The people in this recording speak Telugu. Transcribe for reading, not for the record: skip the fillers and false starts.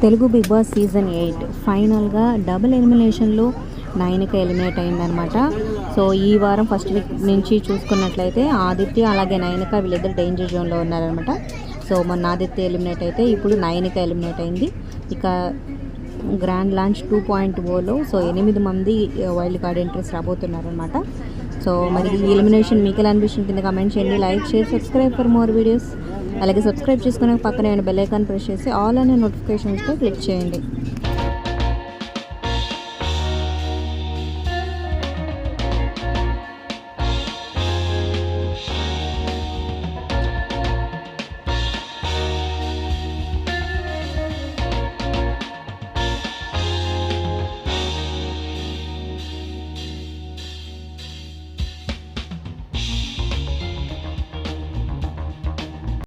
తెలుగు బిగ్ బాస్ సీజన్ 8 ఫైనల్గా డబుల్ ఎలిమినేషన్లో నైనిక ఎలిమినేట్ అయిందనమాట. సో ఈ వారం ఫస్ట్ వీక్ నుంచి చూసుకున్నట్లయితే ఆదిత్య అలాగే నైనిక వీళ్ళిద్దరు డేంజర్ జోన్లో ఉన్నారనమాట. సో మొన్న ఆదిత్య ఎలిమినేట్ అయితే ఇప్పుడు నైనిక ఎలిమినేట్ అయింది. ఇక గ్రాండ్ లాంచ్ 2.0లో సో 8 మంది వైల్డ్ కార్డ్ ఎంట్రీస్ రాబోతున్నారనమాట. సో మరి ఈ ఎలిమినేషన్ మీకు ఎలా అనిపించింది కింద కమెంట్ చేయండి, like share subscribe for more videos. అలాగే సబ్స్క్రైబ్ చేసుకునే పక్కనే బెల్ ఐకాన్ ప్రెస్ చేసి ఆల్ అనే నోటిఫికేషన్స్తో క్లిక్ చేయండి.